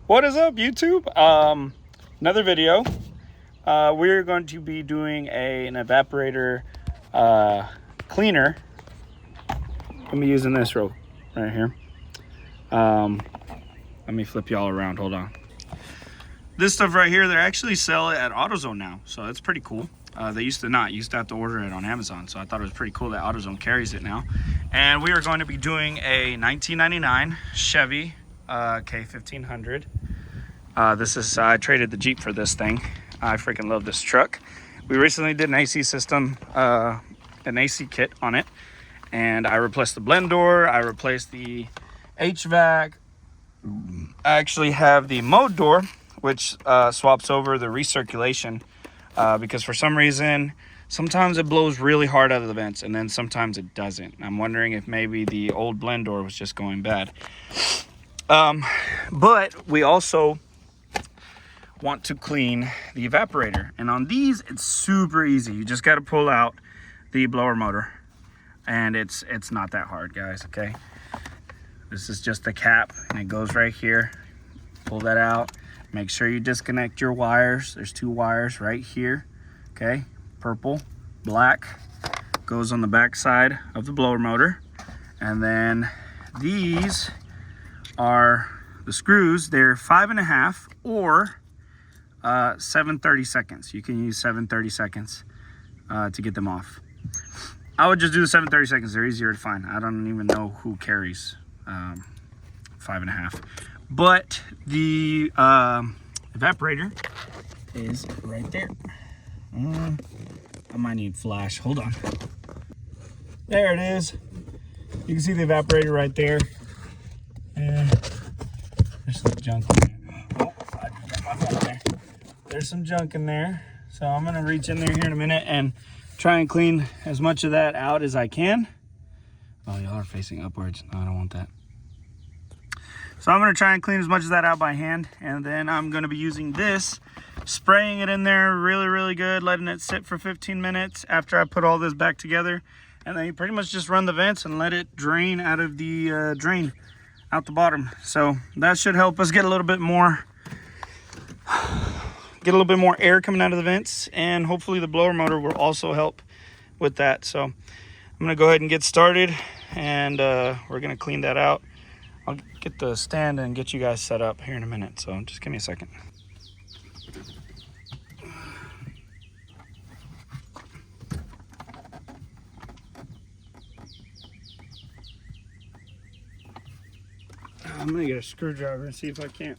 What is up, YouTube? Another video. We're going to be doing an evaporator cleaner. I'm using this right here. Let me flip y'all around. Hold on. This stuff right here, they actually sell it at AutoZone now, so that's pretty cool. They used to not. You used to have to order it on Amazon, so I thought it was pretty cool that AutoZone carries it now. And we are going to be doing a 1999 Chevy K1500. I traded the Jeep for this thing. I freaking love this truck. We recently did an AC system, an AC kit on it, and I replaced the blend door. I replaced the HVAC. I actually have the mode door, which swaps over the recirculation because for some reason, sometimes it blows really hard out of the vents and then sometimes it doesn't. I'm wondering if maybe the old blend door was just going bad. But we also want to clean the evaporator, and on these it's super easy. You just got to pull out the blower motor, and it's not that hard, guys. Okay, this is just the cap and it goes right here. Pull that out. Make sure you disconnect your wires. There's two wires right here. Okay, purple, black, goes on the back side of the blower motor. And then these are the screws. They're 5.5 or 7/32. You can use 7/32 to get them off. I would just do the 7/32. They're easier to find. I don't even know who carries 5.5. But the evaporator is right there. I might need flash. Hold on. There it is. You can see the evaporator right there. And there's some junk in there. Oh, I got my phone there. There's some junk in there. So I'm going to reach in there here in a minute and try and clean as much of that out as I can. Oh, y'all are facing upwards. No, I don't want that. So I'm going to try and clean as much of that out by hand, and then I'm going to be using this, spraying it in there really good, letting it sit for 15 minutes after I put all this back together, and then you pretty much just run the vents and let it drain out of the drain out the bottom. So that should help us get a little bit more air coming out of the vents, and hopefully the blower motor will also help with that. So I'm going to go ahead and get started, and we're going to clean that out. I'll get the stand and get you guys set up here in a minute, so just give me a second. I'm gonna get a screwdriver and see if I can't.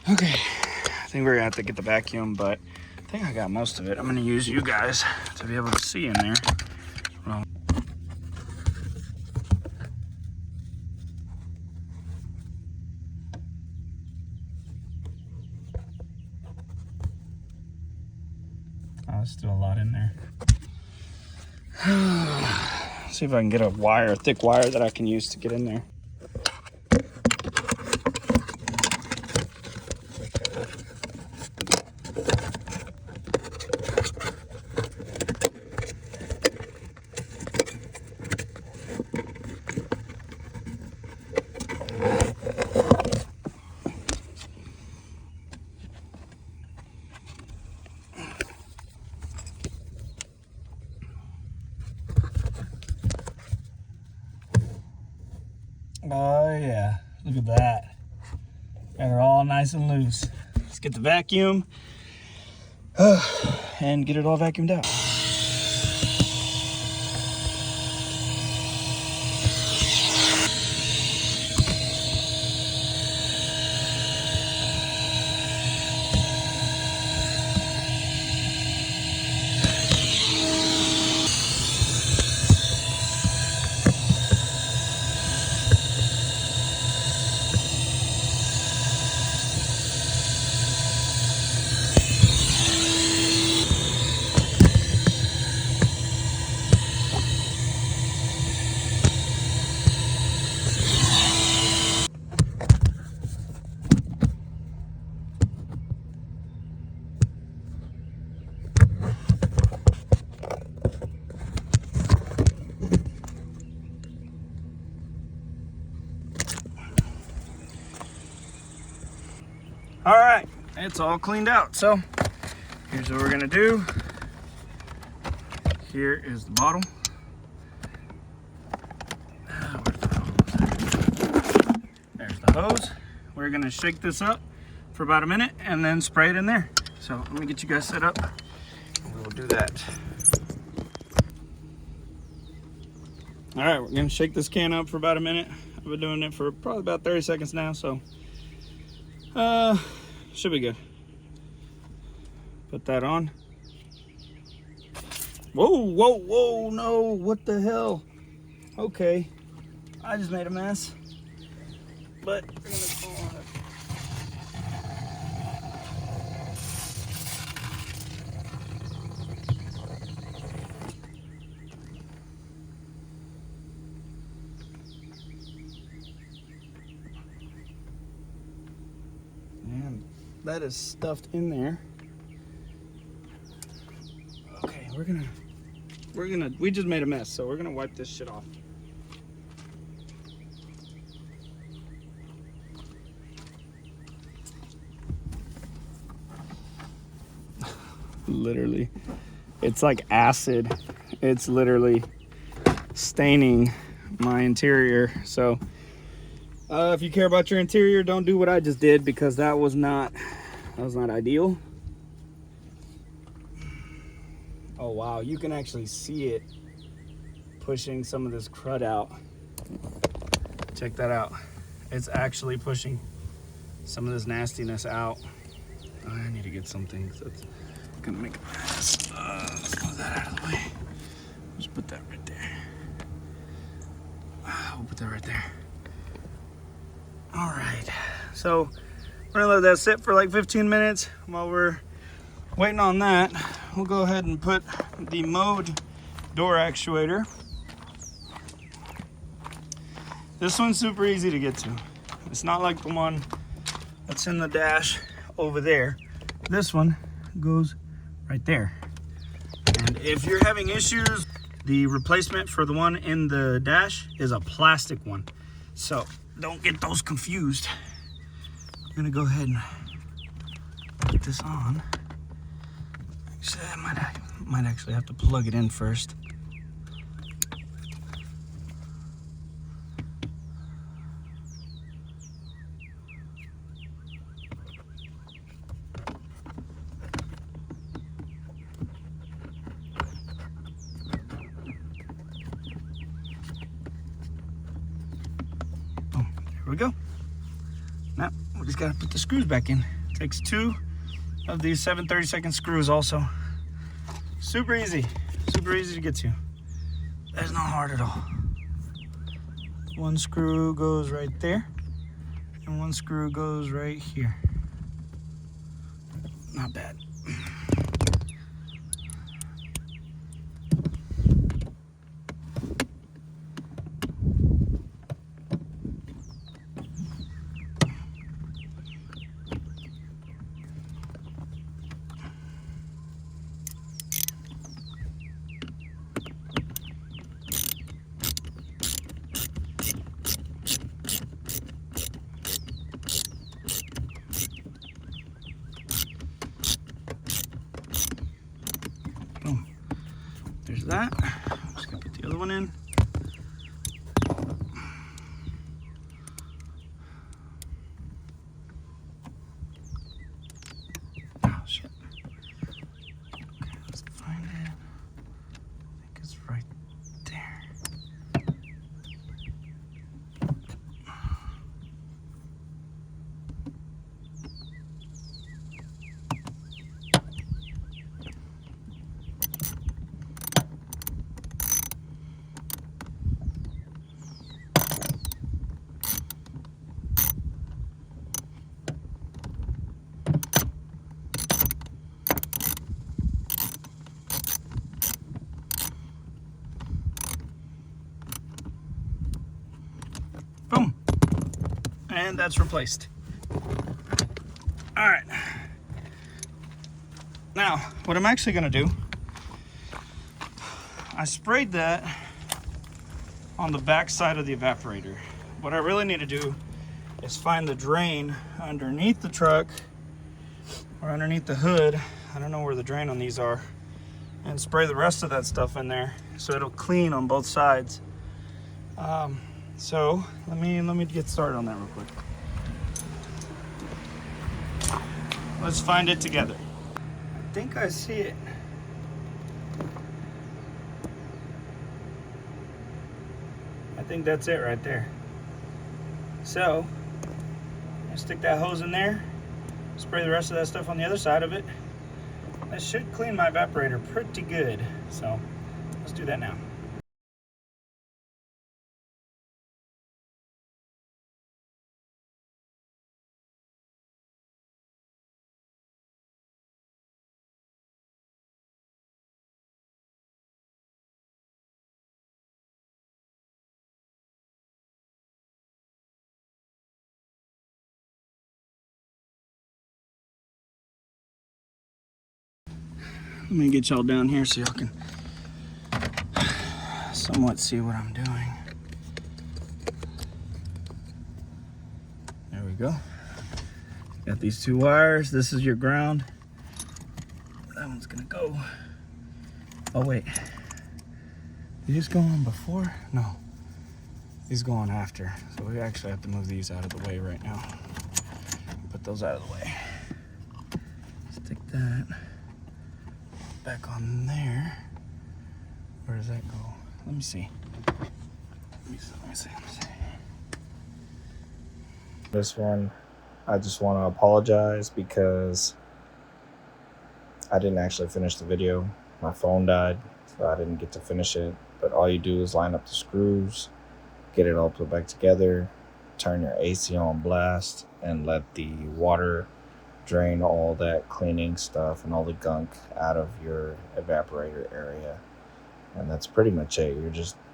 Okay, I think we're gonna have to get the vacuum, but I think I got most of it. I'm gonna use you guys to be able to see in there. Well, oh, there's still a lot in there. See if I can get a thick wire that I can use to get in there. Oh yeah, look at that. Got her all nice and loose. Let's get the vacuum and get it all vacuumed out. All right, it's all cleaned out. So here's what we're gonna do. Here is the bottle. There's the hose. We're gonna shake this up for about a minute and then spray it in there. So let me get you guys set up. We'll do that. All right, we're gonna shake this can up for about a minute. I've been doing it for probably about 30 seconds now, so should be good. Put that on. Whoa, whoa, whoa, no, what the hell? Okay, I just made a mess, but we're gonna go on it. Man, that is stuffed in there. Okay, we just made a mess, so we're gonna wipe this shit off. Literally, it's like acid. It's literally staining my interior. So if you care about your interior, don't do what I just did, because that was not ideal. Oh wow, you can actually see it pushing some of this crud out. Check that out. It's actually pushing some of this nastiness out. Oh, I need to get something that's gonna make a mess. Let's move that out of the way. Just put that right there. We'll put that right there. All right, so we're gonna let that sit for like 15 minutes. While we're waiting on that, we'll go ahead and put the mode door actuator. This one's super easy to get to. It's not like the one that's in the dash over there. This one goes right there. And if you're having issues, the replacement for the one in the dash is a plastic one. So don't get those confused. I'm gonna go ahead and put this on. Actually, I might actually have to plug it in first. Oh, there we go. Now we just gotta put the screws back in. Takes 2 of these 7/32 screws also. Super easy to get to. That's not hard at all. One screw goes right there, and one screw goes right here. Not bad. and that's replaced. All right. Now, what I'm actually gonna do, I sprayed that on the back side of the evaporator. What I really need to do is find the drain underneath the truck or underneath the hood. I don't know where the drain on these are, and spray the rest of that stuff in there so it'll clean on both sides. So let me get started on that real quick. Let's find it together. I think I see it. I think that's it right there. So I stick that hose in there, spray the rest of that stuff on the other side of it. That should clean my evaporator pretty good. So let's do that now. Let me get y'all down here so y'all can somewhat see what I'm doing. There we go. Got these two wires. This is your ground. That one's gonna go. Oh wait, did these go on before? No, these go on after. So we actually have to move these out of the way right now. Put those out of the way. Stick that back on there. Where does that go? Let me see. Let me see. This one, I just want to apologize because I didn't actually finish the video. My phone died, so I didn't get to finish it. But all you do is line up the screws, get it all put back together, turn your AC on blast, and let the water drain all that cleaning stuff and all the gunk out of your evaporator area. And that's pretty much it.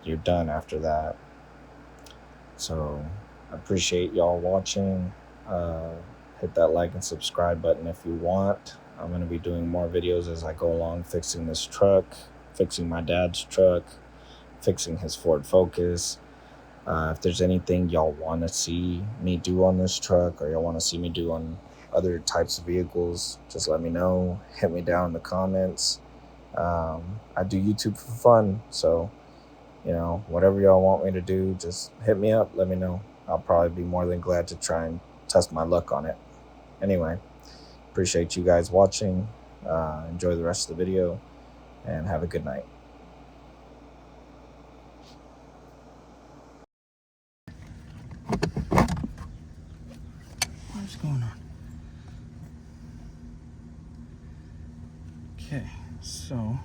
You're done after that. So I appreciate y'all watching. Hit that like and subscribe button if you want. I'm going to be doing more videos as I go along, fixing this truck, fixing my dad's truck, fixing his Ford Focus. If there's anything y'all want to see me do on this truck, or y'all want to see me do on other types of vehicles, just let me know. Hit me down in the comments. I do YouTube for fun, so whatever y'all want me to do, just hit me up, let me know. I'll probably be more than glad to try and test my luck on it. Anyway, appreciate you guys watching. Enjoy the rest of the video and have a good night. What's going on? Okay, so